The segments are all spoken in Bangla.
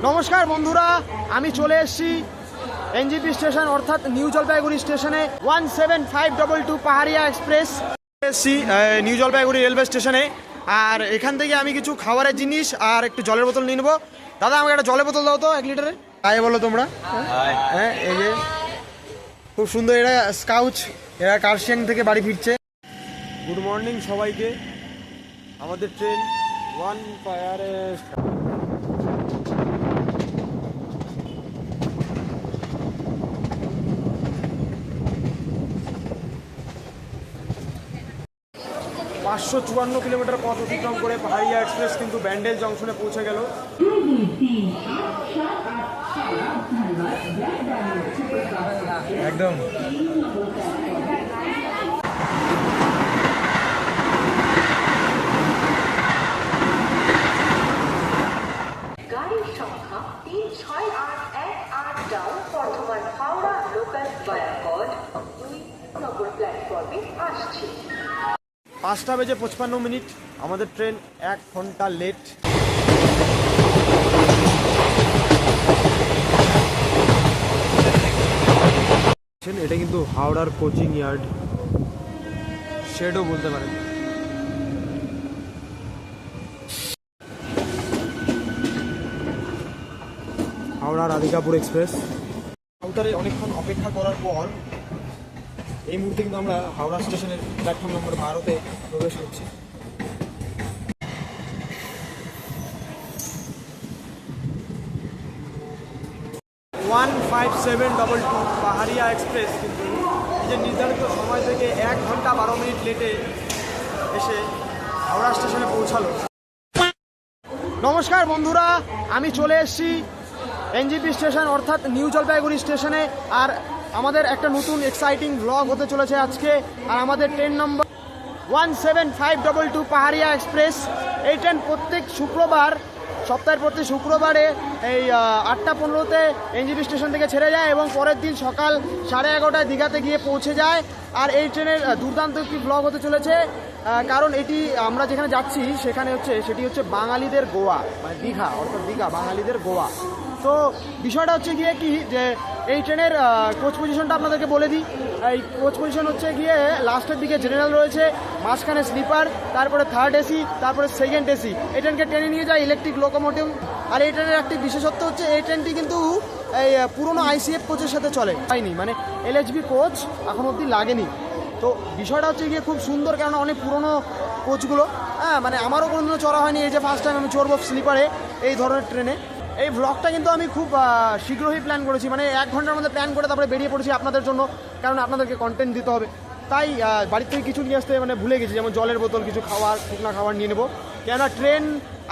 নমস্কার বন্ধুরা, আমি চলে এসেছি এনজিপি স্টেশন অর্থাৎ নিউ জলপাইগুড়ি স্টেশনে 17522 পাহাড়িয়া এক্সপ্রেস এসেছি নিউ জলপাইগুড়ি রেলওয়ে স্টেশনে। আর এখান থেকে আমি কিছু খাবারের জিনিস আর একটু জলের বোতল নিয়ে নেবো। দাদা আমাকে একটা জলের বোতল দাও তো 1 লিটারের। আয় বলো তোমরা। হ্যাঁ, এই যে খুব সুন্দর, এরা স্কাউচ, এরা কার্শিয়াং থেকে বাড়ি ফিরছে। গুড মর্নিং সবাইকে। আমাদের ট্রেন ওয়ান ফায়ারে 554 কিলোমিটার পথ অতিক্রম করে পাহাড়িয়া এক্সপ্রেস কিন্তু ব্যান্ডেল জংশনে পৌঁছে গেল। একদম গাড়ির সংখ্যা 36818 down Bardhaman Howrah local via কড 2 নম্বর প্ল্যাটফর্মে আসছে। 5:55 আমাদের ট্রেন 1 ঘন্টা লেট। এটা কিন্তু হাওড়ার কোচিং ইয়ার্ড, শেডও বলতে পারেন। হাওড়া রাধিকাপুর এক্সপ্রেস আউটারে অনেকক্ষণ অপেক্ষা করার পর এই মুহূর্তে কিন্তু আমরা হাওড়া স্টেশনের প্ল্যাটফর্ম নম্বর 12-তে প্রবেশ করছি। ওয়ান 5722 পাহাড়িয়া এক্সপ্রেস কিন্তু এই যে নির্ধারিত সময় থেকে 1 ঘন্টা 12 মিনিট লেটে এসে হাওড়া স্টেশনে পৌঁছালো। নমস্কার বন্ধুরা, আমি চলে এসেছি এনজিপি স্টেশন অর্থাৎ নিউ জলপাইগুড়ি স্টেশনে। আর আমাদের একটা নতুন এক্সাইটিং ব্লগ হতে চলেছে আজকে। আর আমাদের ট্রেন নম্বর 17522 পাহাড়িয়া এক্সপ্রেস। এই ট্রেন প্রত্যেক শুক্রবার, সপ্তাহের প্রতি শুক্রবারে এই 8:15-তে এনজিপি স্টেশন থেকে ছেড়ে যায় এবং পরের দিন সকাল 11:30টায় দীঘাতে গিয়ে পৌঁছে যায়। আর এই ট্রেনের দুর্দান্ত একটি ব্লগ হতে চলেছে, কারণ এটি আমরা যেখানে যাচ্ছি সেটি হচ্ছে বাঙালিদের গোয়া, মানে দীঘা, অর্থাৎ দীঘা বাঙালিদের গোয়া। তো বিষয়টা হচ্ছে গিয়ে কি, যে এই ট্রেনের কোচ পজিশনটা আপনাদেরকে বলে দিই। এই কোচ পজিশন হচ্ছে গিয়ে লাস্টের দিকে জেনারেল রয়েছে, মাঝখানে স্লিপার, তারপরে থার্ড এসি, তারপরে সেকেন্ড এসি। এই ট্রেনকে টেনে নিয়ে যায় ইলেকট্রিক লোকোমোটিভ। আর এই ট্রেনের একটি বিশেষত্ব হচ্ছে এই ট্রেনটি কিন্তু এই পুরনো আইসিএফ কোচের সাথে চলে, হয়নি, মানে এলএচবি কোচ এখন অবধি লাগেনি। তো বিষয়টা হচ্ছে গিয়ে খুব সুন্দর, কেননা অনেক পুরনো কোচগুলো, মানে আমারও কোনোদিনও চড়া হয়নি, এই যে ফার্স্ট টাইম আমি চড়বো স্লিপারে এই ধরনের ট্রেনে। এই ব্লগটা কিন্তু আমি খুব শীঘ্রই প্ল্যান করেছি, মানে 1 ঘন্টার মধ্যে প্ল্যান করে তারপরে বেরিয়ে পড়েছি আপনাদের জন্য, কারণ আপনাদেরকে কন্টেন্ট দিতে হবে। তাই বাড়ির থেকে কিছু নিয়ে আসতে মানে ভুলে গেছি, যেমন জলের বোতল, কিছু খাবার, শুকনা খাবার নিয়ে নেবো, কেননা ট্রেন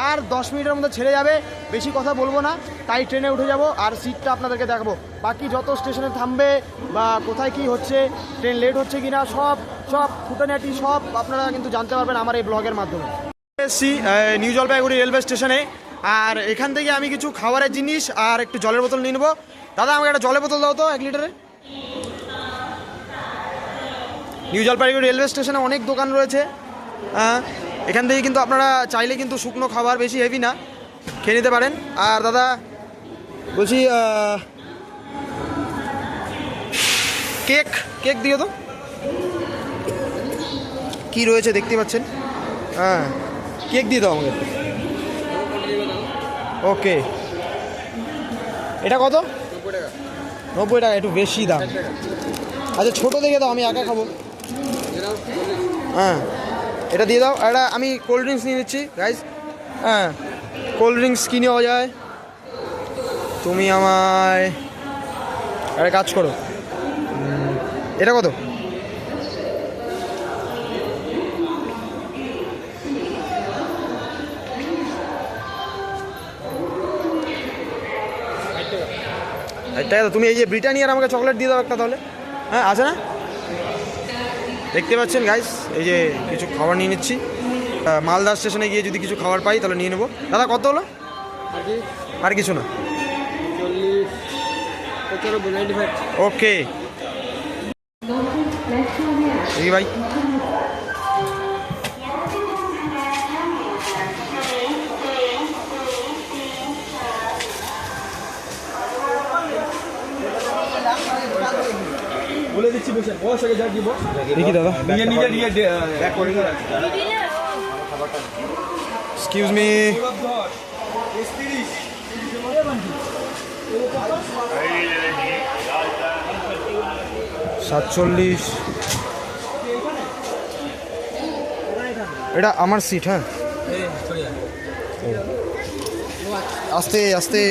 আর 10 মিনিটের মধ্যে ছেড়ে যাবে। বেশি কথা বলবো না, তাই ট্রেনে উঠে যাব আর সিটটা আপনাদেরকে দেখাবো। বাকি যত স্টেশনে থামবে বা কোথায় কি হচ্ছে, ট্রেন লেট হচ্ছে কিনা, সব খুঁটানাটি সব আপনারা কিন্তু জানতে পারবেন আমার এই ব্লগের মাধ্যমে। এসছি নিউ জলপাইগুড়ি রেলওয়ে স্টেশনে। আর এখান থেকে আমি কিছু খাবারের জিনিস আর একটু জলের বোতল নিয়ে নেবো। দাদা আমাকে একটা জলের বোতল দাও তো 1 লিটারের। নিউ জলপাইগুড়ি রেলওয়ে স্টেশনে অনেক দোকান রয়েছে, এখান থেকে কিন্তু আপনারা চাইলে কিন্তু শুকনো খাবার, বেশি হেভি না, খেয়ে নিতে পারেন। আর দাদা বলছি কেক দিও তো, কি রয়েছে দেখতে পাচ্ছেন। হ্যাঁ, কেক দিয়ে দাও আমাকে। ওকে, এটা কত? 90 টাকা, একটু বেশি দাম। আচ্ছা ছোটো দেখে দাও, আমি একা খাবো। হ্যাঁ, এটা দিয়ে দাও। এটা আমি কোল্ড ড্রিঙ্কস নিয়ে নিচ্ছি গাইজ। হ্যাঁ, কোল্ড ড্রিঙ্কস কি নেওয়া যায়? তুমি আমায় একটা কাজ করো, এটা কত? তুমি এই যে ব্রিটানিয়ার আমাকে চকলেট দিয়ে দাও একটা তাহলে। হ্যাঁ, আছে না? দেখতে পাচ্ছেন গাইস, এই যে কিছু খাবার নিয়ে নিচ্ছি। মালদা স্টেশনে গিয়ে যদি কিছু খাবার পাই তাহলে নিয়ে নেবো। দাদা কত হলো? আর কিছু না? ওকে ভাই। বলে দিচ্ছি বসে বস আগে যা দিব দেখি দাদা নিজে ব্যাক করে এক্সকিউজ মি 47 এটা আমার সিট হ্যাঁ আস্তে আস্তে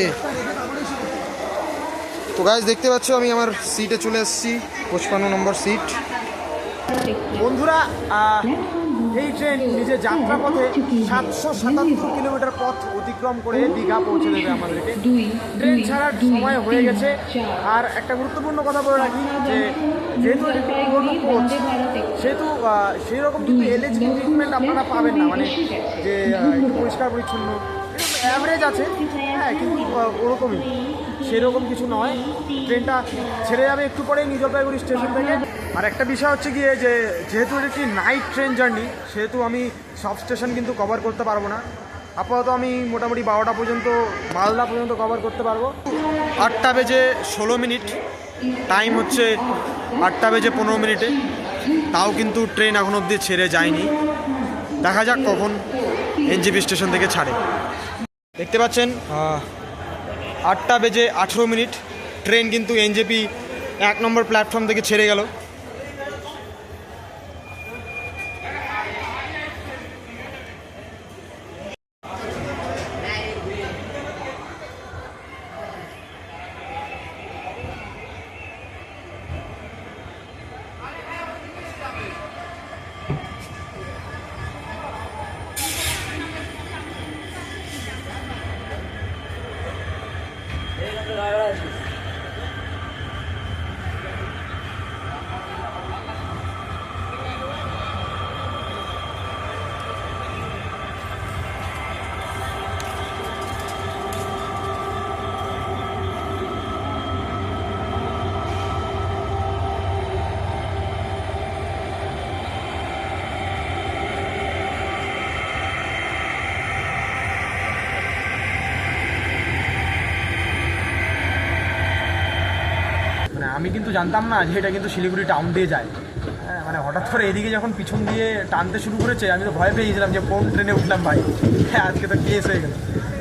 তো গাইস দেখতে পাচ্ছ আমি আমার সিটে চলে এসেছি 55 নম্বর সিট বন্ধুরা এই ট্রেন নিজের যাত্রাপথে 777 কিলোমিটার পথ অতিক্রম করে দীঘা পৌঁছে দেবে আমাদেরকে ট্রেন ছাড়ার সময় হয়ে গেছে আর একটা গুরুত্বপূর্ণ কথা বলে রাখি যে যেহেতু এটা পুরোনো কোচ সেহেতু সেই রকম কিন্তু এলএচবি ট্রিটমেন্ট আপনারা পাবেন না মানে যে একটু পরিষ্কার পরিচ্ছন্ন অ্যাভারেজ আছে হ্যাঁ কিন্তু ওরকমই সেরকম কিছু নয় ট্রেনটা ছেড়ে যাবে একটু পরেই নিউ জলপাইগুড়ি স্টেশন থেকে আর একটা বিষয় হচ্ছে গিয়ে যে যেহেতু এটা একটি নাইট ট্রেন জার্নি সেহেতু আমি সব স্টেশন কিন্তু কভার করতে পারবো না আপাতত আমি মোটামুটি 12টা পর্যন্ত মালদা পর্যন্ত কভার করতে পারবো 8টা বেজে 16 মিনিট টাইম হচ্ছে 8টা বেজে 15 মিনিটে তাও কিন্তু ট্রেন এখন অবধি ছেড়ে যায়নি দেখা যাক কখন এনজেপি স্টেশন থেকে ছাড়ে দেখতে পাচ্ছেন 8টা বেজে 18 মিনিট ট্রেন কিন্তু এনজেপি 1 নম্বর প্ল্যাটফর্ম থেকে ছেড়ে গেল আমি কিন্তু জানতাম না যে এটা কিন্তু শিলিগুড়ি টাউন দিয়ে যায় হ্যাঁ মানে হঠাৎ করে এদিকে যখন পিছন দিয়ে টানতে শুরু করেছে আমি তো ভয় পেয়ে গেছিলাম যে কোন ট্রেনে উঠলাম ভাই হ্যাঁ আজকে তো কেস হয়ে গেল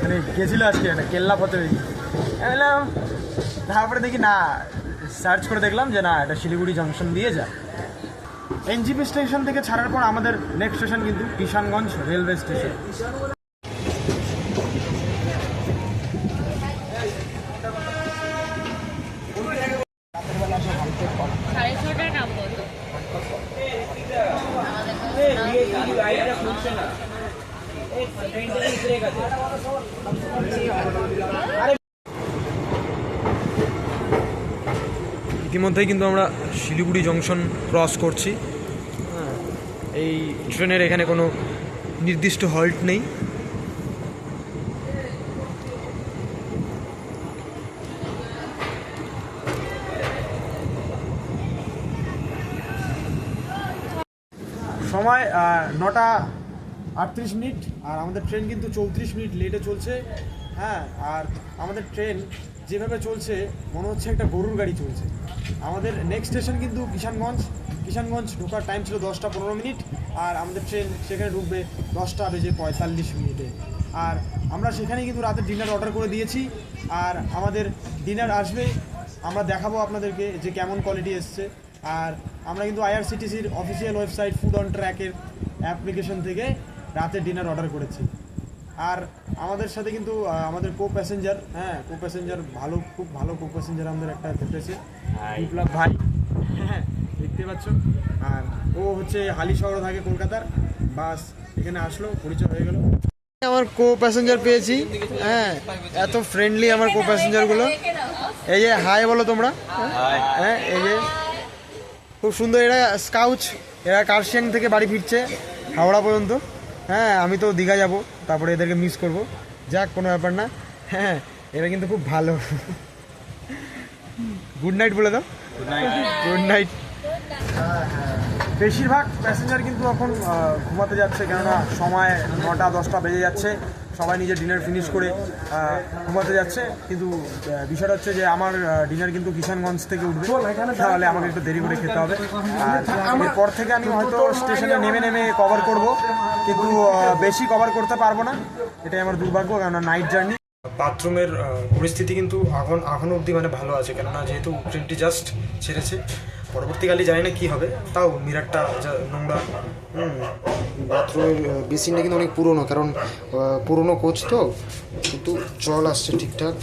মানে গেছিলো আজকে একটা কেল্লা পথে বললাম তারপরে দেখি না সার্চ করে দেখলাম যে না এটা শিলিগুড়ি জংশন দিয়ে যায় এনজিপি স্টেশন থেকে ছাড়ার পর আমাদের নেক্সট স্টেশন কিন্তু কিষানগঞ্জ রেলওয়ে স্টেশন ইতিমধ্যেই কিন্তু আমরা শিলিগুড়ি জংশন ক্রস করছি এই ট্রেনের এখানে কোনো নির্দিষ্ট হল্ট নেই সময় 9টা 38 মিনিট আর আমাদের ট্রেন কিন্তু 34 মিনিট লেটে চলছে হ্যাঁ আর আমাদের ট্রেন যেভাবে চলছে মনে হচ্ছে একটা গরুর গাড়ি চলছে আমাদের নেক্সট স্টেশন কিন্তু কিষানগঞ্জ ঢোকার টাইম ছিল 10টা 15 মিনিট আর আমাদের ট্রেন সেখানে ঢুকবে 10টা বেজে 45 মিনিটে আর আমরা সেখানে কিন্তু রাতে ডিনার অর্ডার করে দিয়েছি আর আমাদের ডিনার আসবে আমরা দেখাবো আপনাদেরকে যে কেমন কোয়ালিটি এসছে আর আমরা কিন্তু আইআরসিটিসির অফিসিয়াল ওয়েবসাইট ফুড অন ট্র্যাকের অ্যাপ্লিকেশন থেকে রাতে ডিনার অর্ডার করেছি আর আমাদের সাথে কিন্তু আমাদের কো প্যাসেঞ্জার খুব ভালো কো প্যাসেঞ্জার আমাদের একটা পেয়েছে বিপ্লব ভাই হ্যাঁ দেখতে পাচ্ছ আর ও হচ্ছে হালিশহরে থাকে কলকাতার বাস এখানে আসলো পরিচয় হয়ে গেল আমার কো প্যাসেঞ্জার পেয়েছি হ্যাঁ এত ফ্রেন্ডলি আমার কো প্যাসেঞ্জারগুলো এই যে হাই বলো তোমরা হ্যাঁ এই যে খুব সুন্দর এরা স্কাউচ এরা কার্শিয়াং থেকে বাড়ি ফিরছে হাওড়া পর্যন্ত হ্যাঁ আমি তো দীঘা যাব তারপরে এদেরকে মিস করব যাক কোনো ব্যাপার না হ্যাঁ এরা কিন্তু খুব ভালো গুড নাইট বলে দাও গুড নাইট বেশিরভাগ প্যাসেঞ্জার কিন্তু এখন ঘুমাতে যাচ্ছে কেননা সময় 9টা 10টা বেজে যাচ্ছে সবাই নিজের ডিনার ফিনিশ করে ঘুমাতে যাচ্ছে, কিন্তু বিষয়টা হচ্ছে যে আমার ডিনার কিন্তু কিষানগঞ্জ থেকে উঠবে, তাহলে আমাকে একটু দেরি করে খেতে হবে। আর এরপর থেকে আমি হয়তো স্টেশনে নেমে নেমে কভার করব, কিন্তু বেশি কভার করতে পারবো না, এটাই আমার দুর্ভাগ্য, কেননা নাইট জার্নি। বাথরুমের পরিস্থিতি কিন্তু এখনও অবধি মানে ভালো আছে, কেননা যেহেতু ট্রেনটি জাস্ট ছেড়েছে, পরবর্তীকালে জানি না কী হবে, তাও মিরারটা নোংরা। বাথরুমের বেসিনটা কিন্তু অনেক পুরনো, কারণ পুরনো কোচ তো, কিন্তু জল আসছে ঠিকঠাক।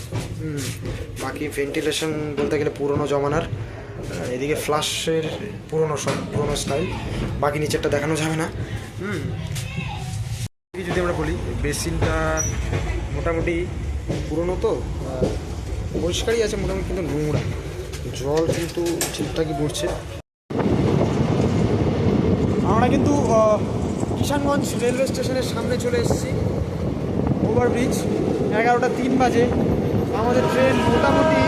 বাকি ভেন্টিলেশন বলতে গেলে পুরনো জমানার, এদিকে ফ্লাশের পুরনো স্টাইল, বাকি নিচেরটা দেখানো যাবে না। যদি আমরা বলি বেসিনটা মোটামুটি পুরনো তো, পরিষ্কারই আছে মোটামুটি, কিন্তু নোংরা, জল কিন্তু ঠিকঠাকই পড়ছে। আমরা কিন্তু কিষানগঞ্জ রেলওয়ে স্টেশনের সামনে চলে এসেছি, ওভারব্রিজ। 11:03 বাজে, আমাদের ট্রেন মোটামুটি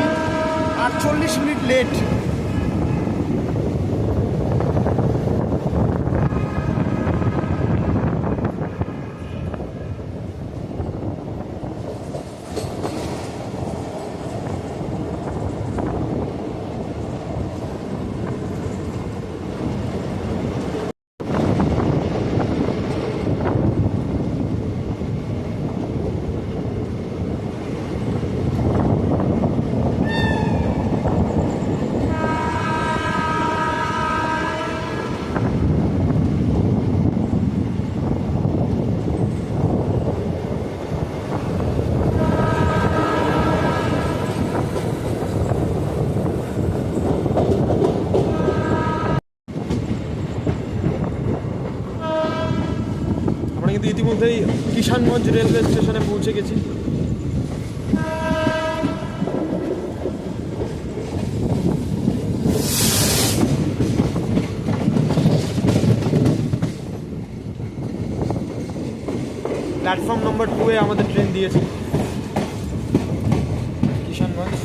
48 মিনিট লেট। কিন্তু ইতিমধ্যেই কিষানগঞ্জ রেলওয়ে স্টেশনে পৌঁছে গেছি। প্ল্যাটফর্ম নম্বর 2-এ আমাদের ট্রেন দিয়েছে কিষানগঞ্জ।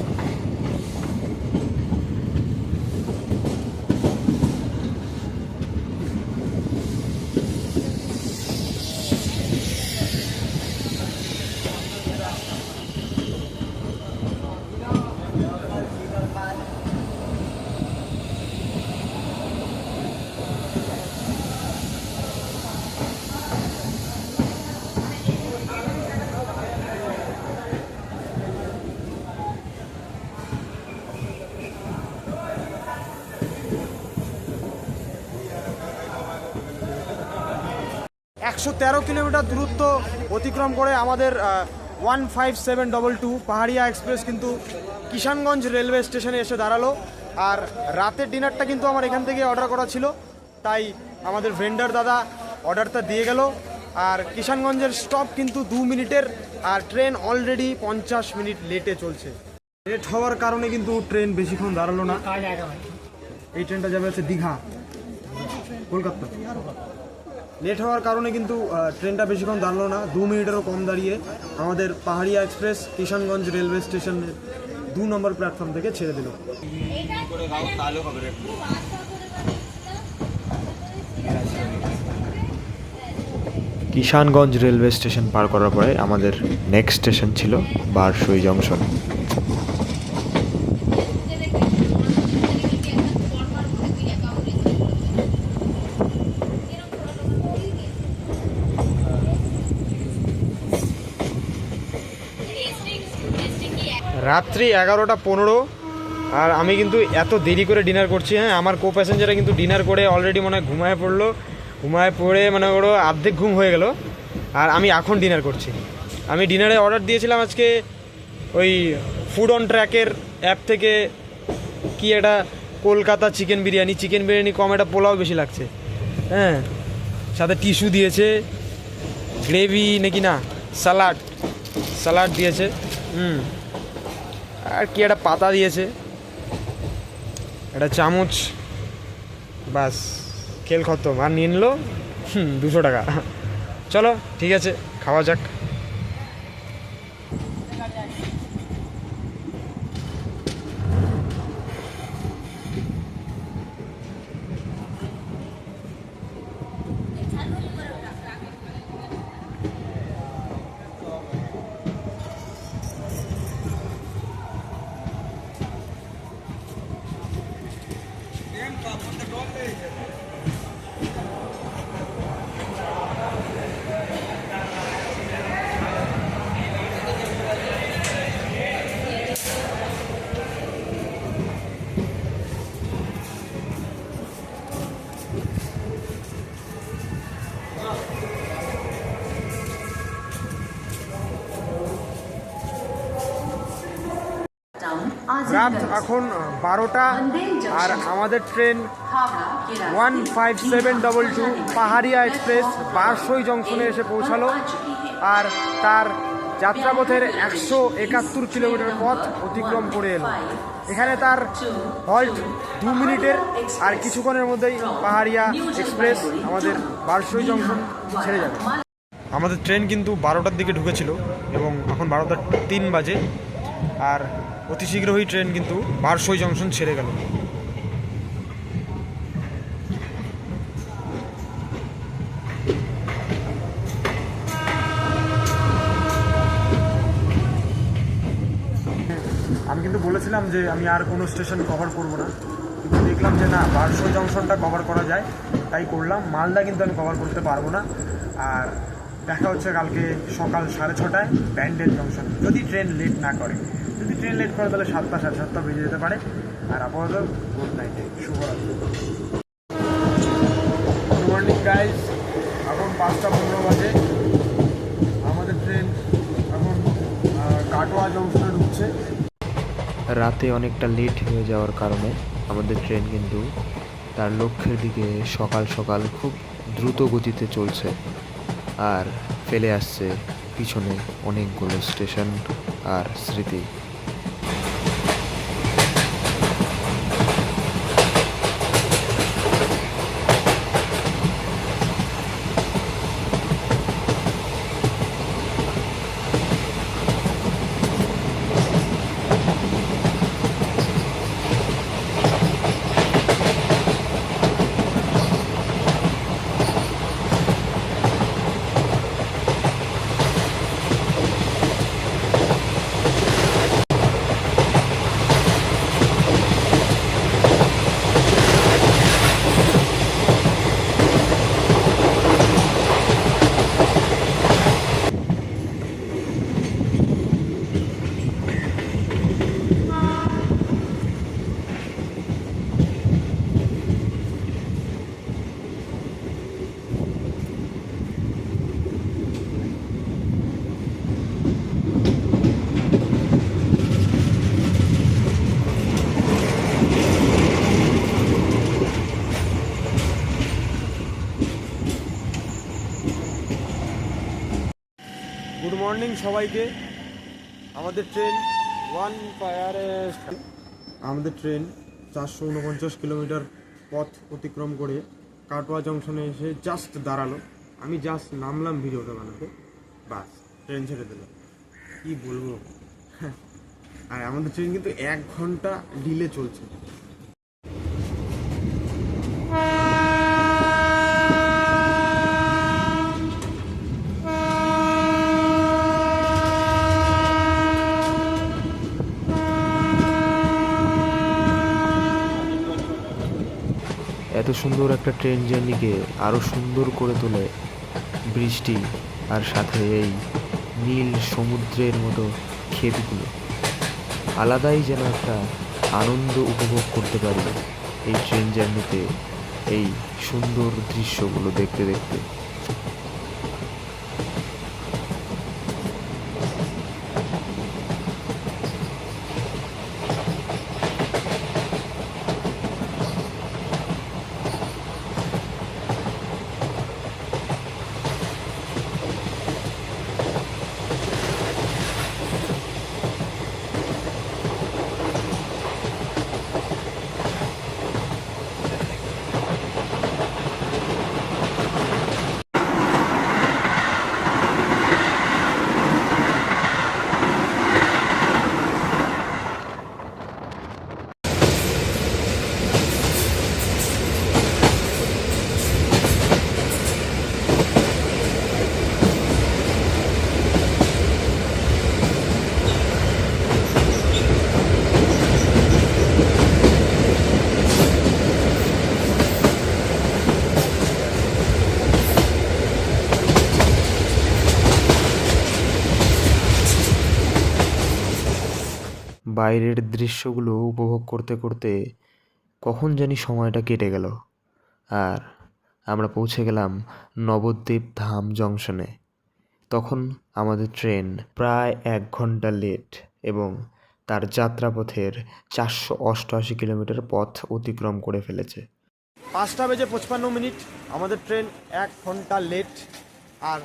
একশো 13 কিলোমিটার দূরত্ব অতিক্রম করে আমাদের 15722 পাহাড়িয়া এক্সপ্রেস কিন্তু কিষানগঞ্জ রেলওয়ে স্টেশনে এসে দাঁড়ালো। আর রাতের ডিনারটা কিন্তু আমার এখান থেকে অর্ডার করা ছিল, তাই আমাদের ভেন্ডার দাদা অর্ডারটা দিয়ে গেল। আর কিষানগঞ্জের স্টপ কিন্তু 2 মিনিটের, আর ট্রেন অলরেডি 50 মিনিট লেটে চলছে। লেট হওয়ার কারণে কিন্তু ট্রেন বেশিক্ষণ দাঁড়ালো না। এই ট্রেনটা যাবে হচ্ছে দীঘা, কলকাতা। লেট হওয়ার কারণে কিন্তু ট্রেনটা বেশিক্ষণ দাঁড়ালো না, 2 মিনিটেরও কম দাঁড়িয়ে আমাদের পাহাড়িয়া এক্সপ্রেস কিষানগঞ্জ রেলওয়ে স্টেশনের 2 নম্বর প্ল্যাটফর্ম থেকে ছেড়ে দিল। কিষানগঞ্জ রেলওয়ে স্টেশন পার করার পরে আমাদের নেক্সট স্টেশন ছিল বারসই জংশন। রাত্রি 11:15, আর আমি কিন্তু এত দেরি করে ডিনার করছি। হ্যাঁ, আমার কো প্যাসেঞ্জারে কিন্তু ডিনার করে অলরেডি মনে হয় ঘুমায় পড়ে মানে ওরও অর্ধেক ঘুম হয়ে গেল, আর আমি এখন ডিনার করছি। আমি ডিনারে অর্ডার দিয়েছিলাম আজকে ওই ফুড অন ট্র্যাকের অ্যাপ থেকে, কি এটা কলকাতা চিকেন বিরিয়ানি কম, এটা পোলাও বেশি লাগছে। হ্যাঁ, সাথে টিস্যু দিয়েছে, গ্রেভি নাকি না স্যালাড দিয়েছে, আর কি একটা পাতা দিয়েছে, একটা চামচ, বাস খেল খতম। আর নিয়ে নিল 200 টাকা। চলো ঠিক আছে, খাওয়া যাক। রাত এখন 12টা আর আমাদের ট্রেন 15722 পাহাড়িয়া এক্সপ্রেস বারসই জংশনে এসে পৌঁছালো আর তার যাত্রাপথের 171 কিলোমিটার পথ অতিক্রম করে এলো। এখানে তার হল্ট 2 মিনিটের, আর কিছুক্ষণের মধ্যেই পাহাড়িয়া এক্সপ্রেস আমাদের বারসই জংশন ছেড়ে যাবে। আমাদের ট্রেন কিন্তু 12টার দিকে ঢুকেছিল এবং এখন 12টা 3 বাজে, আর অতি শীঘ্রই ট্রেন কিন্তু বারসই জংশন ছেড়ে গেল। আমি কিন্তু বলেছিলাম যে আমি আর কোনো স্টেশন কভার করব না, কিন্তু দেখলাম যে না, বারসই জংশনটা কভার করা যায়, তাই করলাম। মালদা কিন্তু আমি কভার করতে পারবো না। আর দেখা হচ্ছে কালকে সকাল 6:30টায় ব্যান্ডেল জংশন, যদি ট্রেন লেট না করে। যদি ট্রেন লেট করে তাহলে 7টা 7:30 বেজে যেতে পারে। আর আপাতত গুড নাইট, শুভরাত্রি। গুড মর্নিং গাইজ, এখন 5:15 বাজে। আমাদের ট্রেন এখন কাটোয়া জংশনে ঢুকছে। রাতে অনেকটা লেট হয়ে যাওয়ার কারণে আমাদের ট্রেন কিন্তু তার লক্ষ্যের দিকে সকাল সকাল খুব দ্রুত গতিতে চলছে আর ফেলে আসছে পিছনে অনেকগুলো স্টেশন আর স্মৃতি। গুড মর্নিং সবাইকে। আমাদের ট্রেন আমাদের ট্রেন 449 কিলোমিটার পথ অতিক্রম করে কাটোয়া জংশনে এসে জাস্ট দাঁড়ালো। আমি জাস্ট নামলাম ভিডিওটা বানাতে, বাস ট্রেন ছেড়ে দিল। কি বলবো। আর আমাদের ট্রেন কিন্তু 1 ঘন্টা ডিলে চলছে। এত সুন্দর একটা ট্রেন জার্নিকে আরও সুন্দর করে তোলে বৃষ্টি আর সাথে এই নীল সমুদ্রের মতো ক্ষেতগুলো। আলাদাই যেন একটা আনন্দ উপভোগ করতে পারি এই ট্রেন জার্নিতে, এই সুন্দর দৃশ্যগুলো দেখতে দেখতে। বাইরের দৃশ্যগুলো উপভোগ করতে করতে কখন জানি সময়টা কেটে গেল, আর আমরা পৌঁছে গেলাম নবদ্বীপ ধাম জংশনে। তখন আমাদের ট্রেন প্রায় 1 ঘন্টা লেট এবং তার যাত্রাপথের 488 কিলোমিটার পথ অতিক্রম করে ফেলেছে। 5:55 আমাদের ট্রেন 1 ঘন্টা লেট। আর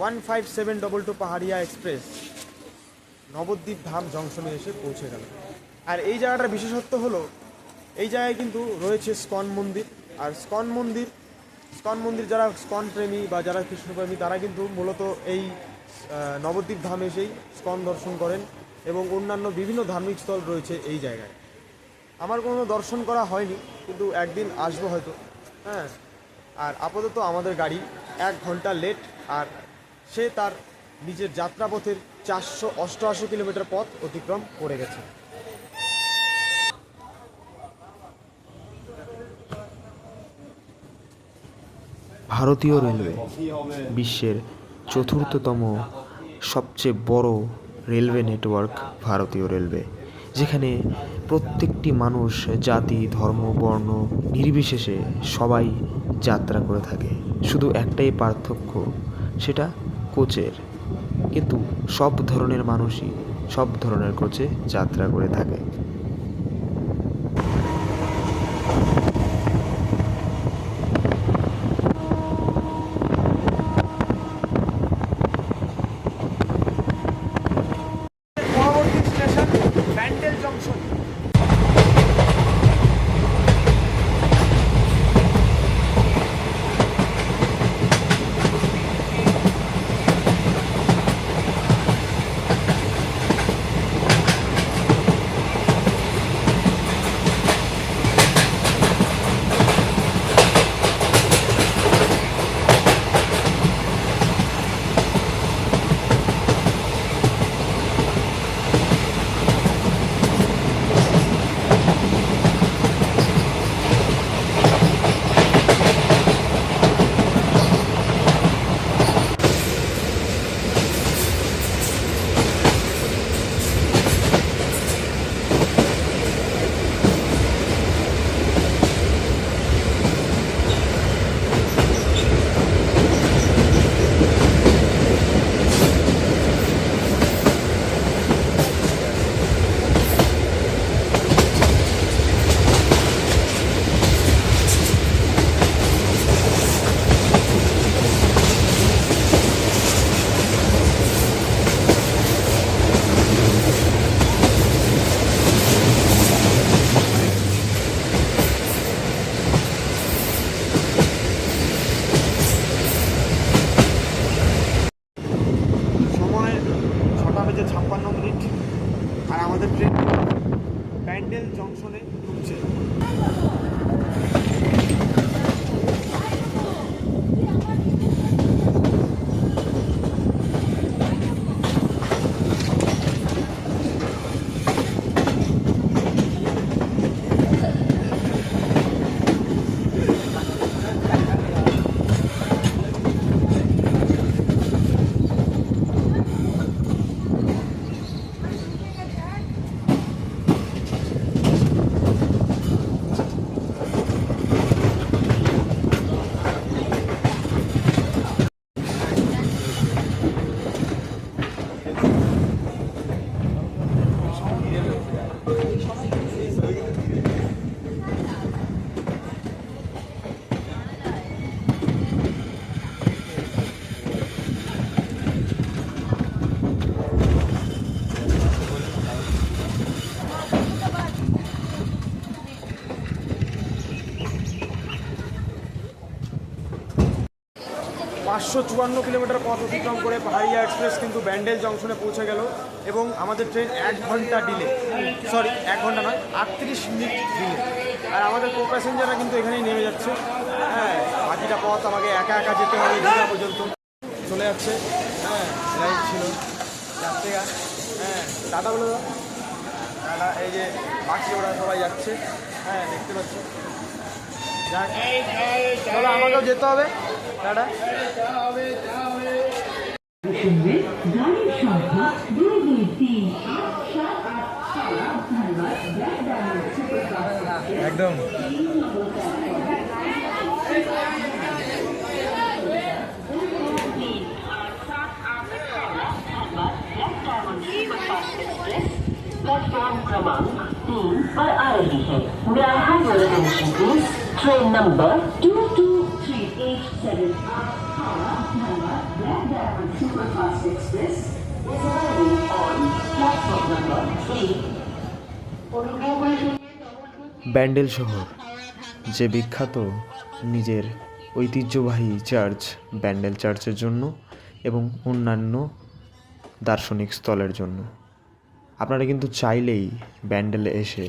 15722 পাহাড়িয়া এক্সপ্রেস নবদ্বীপ ধাম জংশনে এসে পৌঁছে গেল। আর এই জায়গাটার বিশেষত্ব হলো এই জায়গায় কিন্তু রয়েছে স্কন মন্দির। আর স্কন মন্দির যারা স্কন প্রেমী বা যারা কৃষ্ণপ্রেমী তারা কিন্তু মূলত এই নবদ্বীপ ধামে এসেই স্কন দর্শন করেন, এবং অন্যান্য বিভিন্ন ধার্মিক স্থল রয়েছে এই জায়গায়। আমার কোনো দর্শন করা হয়নি, কিন্তু একদিন আসবো হয়তো। হ্যাঁ, আর আপাতত আমাদের গাড়ি 1 ঘন্টা লেট, আর সে তার নিজের যাত্রাপথের 488 কিলোমিটার পথ অতিক্রম করে গেছে। ভারতীয় রেলওয়ে বিশ্বের চতুর্থতম সবচেয়ে বড় রেলওয়ে নেটওয়ার্ক ভারতীয় রেলওয়ে, যেখানে প্রত্যেকটি মানুষ জাতি ধর্ম বর্ণ নির্বিশেষে সবাই যাত্রা করে থাকে। শুধু একটাই পার্থক্য, সেটা কোচের, কিন্তু সব ধরনের মানুষই সব ধরনের কোচে যাত্রা করে থাকে। পরবর্তী স্টেশন ব্যান্ডেল জংশন। সময় 6:56, আর আমাদের ট্রেন ব্যান্ডেল জংশনে ঢুকছে। 554 কিলোমিটার পথ অতিক্রম করে পাহাড়িয়া এক্সপ্রেস কিন্তু ব্যান্ডেল জংশনে পৌঁছে গেল, এবং আমাদের ট্রেন 1 ঘন্টা ডিলে, 1 ঘন্টা নয় 38 মিনিট ডিলে। আর আমাদের কো প্যাসেঞ্জাররা কিন্তু এখানেই নেমে যাচ্ছে। হ্যাঁ, বাকিটা পথ আমাকে একা যেতে হবে দীঘা পর্যন্ত। চলে যাচ্ছে। হ্যাঁ, লাইট ছিল যাত্রীরা। হ্যাঁ, দাদা বলে দাদা, এই যে বাকি ওরা সবাই যাচ্ছে। হ্যাঁ, দেখতে পাচ্ছি। যাক, চলো আমাকেও যেতে হবে। দাদা গাড়ির সংখ্যা 223 একদম प्लेटफॉर्म क्रमांक 3 पर आ रही है। May I have your attention please? Train number 22387 Haura Black Diamond Superfast Express is arriving on platform number 3. Bandel শহর, যে বিখ্যাত নিজের ঐতিহ্যবাহী চার্চ ব্যান্ডেল চার্চের জন্য এবং অন্যান্য দার্শনিক স্থলের জন্য। আপনারা কিন্তু চাইলেই ব্যান্ডেলে এসে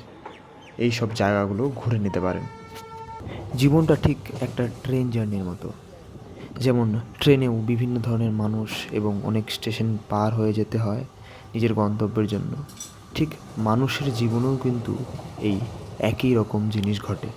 এই সব জায়গাগুলো ঘুরে নিতে পারেন। জীবনটা ঠিক একটা ট্রেন জার্নির মতো, যেমন ট্রেনেও বিভিন্ন ধরনের মানুষ এবং অনেক স্টেশন পার হয়ে যেতে হয় নিজের গন্তব্যের জন্য, ঠিক মানুষের জীবনেও কিন্তু এই একই রকম জিনিস ঘটে।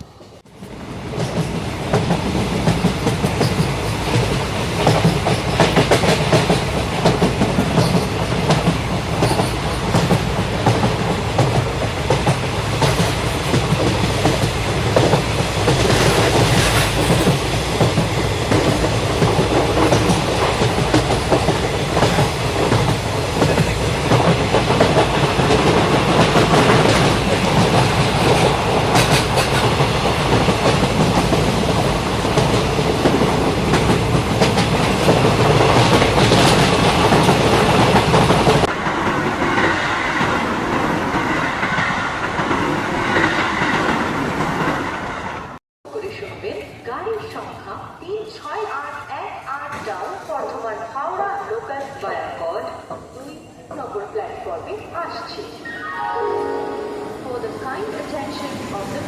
করে শুনবেন গাড়ির সংখ্যা 36818 down Bardhaman Howrah local via কড 2 নম্বর প্ল্যাটফর্মে আসছে। For the kind attention of the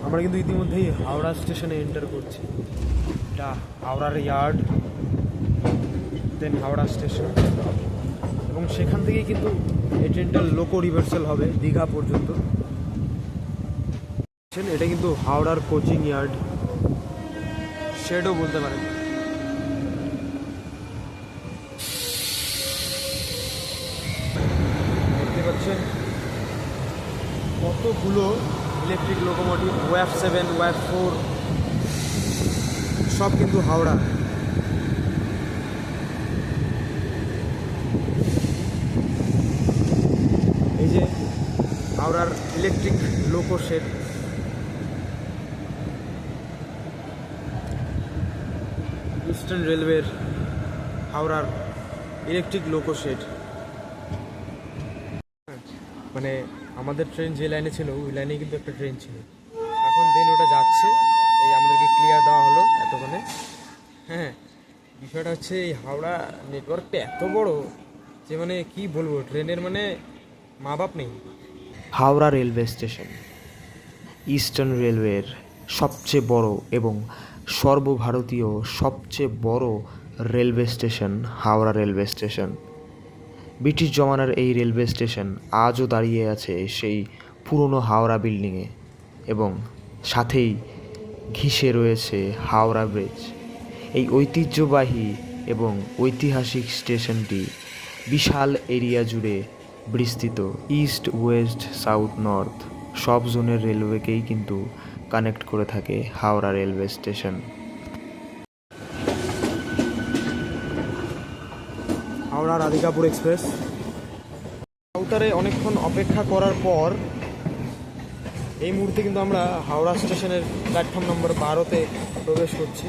আমরা কিন্তু ইতিমধ্যেই হাওড়া স্টেশনে এন্টার করছি। এটা হাওড়ার ইয়ার্ড, দেন হাওড়া স্টেশন, এবং সেখান থেকেই কিন্তু এই ট্রেনটার লোকো রিভার্সাল হবে দীঘা পর্যন্ত। এটা কিন্তু হাওড়ার কোচিং ইয়ার্ড, শেডও বলতে পারেন। দেখতে পাচ্ছেন কতগুলো ইলেকট্রিক লোকোমোটিভ, ওয়াফ 7, ওয়াফ 4, সব কিন্তু হাওড়া। এই যে হাওড়ার ইলেকট্রিক লোকো শেড। ইস্টার্ন রেলওয়ের হাওড়ার ইলেকট্রিক লোকো শেড। মানে আমাদের ট্রেন যে লাইনে ছিল ওই লাইনে কিন্তু একটা ট্রেন ছিল, এখন দেন ওটা যাচ্ছে। এই আমাদেরকে ক্লিয়ার দেওয়া হলো এতক্ষণে। হ্যাঁ, বিষয়টা হচ্ছে এই হাওড়া নেটওয়ার্কটা এত বড় যে মানে কি বলবো, ট্রেনের মানে মা বাপ নেই। হাওড়া রেলওয়ে স্টেশন ইস্টার্ন রেলওয়ের সবচেয়ে বড় এবং সর্বভারতীয় সবচেয়ে বড় railway station Howrah railway station. British জমানার এই রেলওয়ে স্টেশন আজও দাঁড়িয়ে আছে সেই পুরনো হাওড়া বিল্ডিংয়ে, এবং সাথেই ঘিসে রয়েছে হাওড়া ব্রিজ। এই ঐতিহ্যবাহী এবং ঐতিহাসিক স্টেশনটি বিশাল এরিয়া জুড়ে বিস্তৃত। ইস্ট, ওয়েস্ট, সাউথ, নর্থ সব জোনের রেলওয়েকেই কিন্তু কানেক্ট করে থাকে Howrah railway station. Howrah Radhikapur express আউটারে অনেকক্ষণ অপেক্ষা করার পর এই মুহূর্তে কিন্তু আমরা হাওড়া স্টেশনের প্ল্যাটফর্ম নম্বর 12-তে প্রবেশ করছি।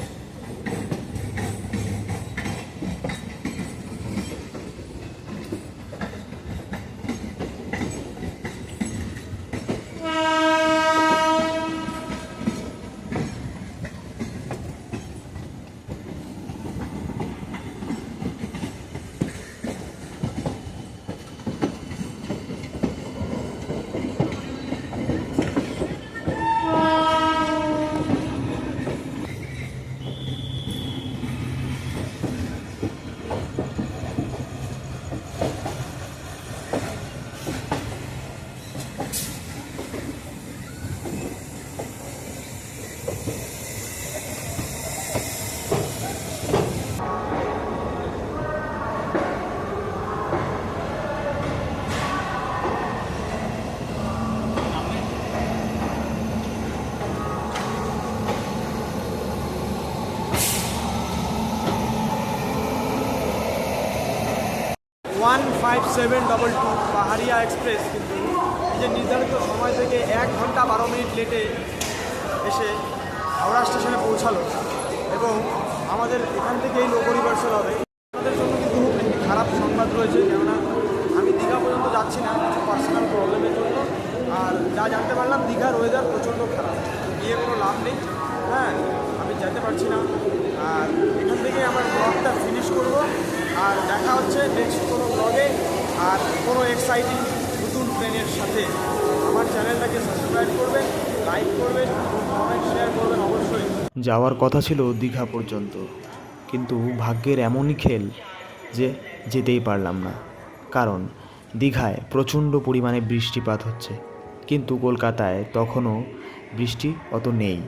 $15722 পাহাড়িয়া এক্সপ্রেস কিন্তু নিজের নির্ধারিত সময় থেকে 1 ঘন্টা 12 মিনিট লেটে এসে হাওড়া স্টেশনে পৌঁছালো এবং আমাদের এখান থেকেই লোক রিভার্সাল হবে। আমাদের জন্য কিন্তু একটি খারাপ সংবাদ রয়েছে, কেননা আমি দীঘা পর্যন্ত যাচ্ছি না কিছু পার্সোনাল প্রবলেমের জন্য। আর যা জানতে পারলাম দীঘার ওয়েদার প্রচণ্ড খারাপ, গিয়ে কোনো লাভ নেই। হ্যাঁ, আমি যেতে পারছি না। আর এখান থেকে আমার ব্লগটা ফিনিশ করব, আর দেখা হচ্ছে নেক্সট কোনো ব্লগে আর কোনো এক্সাইটিং নতুন ট্রেনের সাথে। আমার চ্যানেলটাকে সাবস্ক্রাইব করবেন, লাইক করবেন, কমেন্ট শেয়ার করবেন অবশ্যই। যাওয়ার কথা ছিল দীঘা পর্যন্ত, কিন্তু ভাগ্যের এমনই খেল যে যেতেই পারলাম না, কারণ দীঘায় প্রচণ্ড পরিমাণে বৃষ্টিপাত হচ্ছে, কিন্তু কলকাতায় তখনও বৃষ্টি অত নেই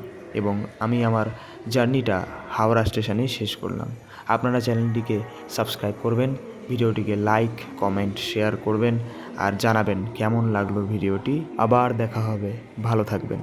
এবং আমি আমার জার্নিটা হাওড়া স্টেশনেই শেষ করলাম। আপনারা চ্যানেলটিকে সাবস্ক্রাইব করবেন, ভিডিওটিকে লাইক কমেন্ট শেয়ার করবেন আর জানাবেন কেমন লাগলো ভিডিওটি। আবার দেখা হবে, ভালো থাকবেন।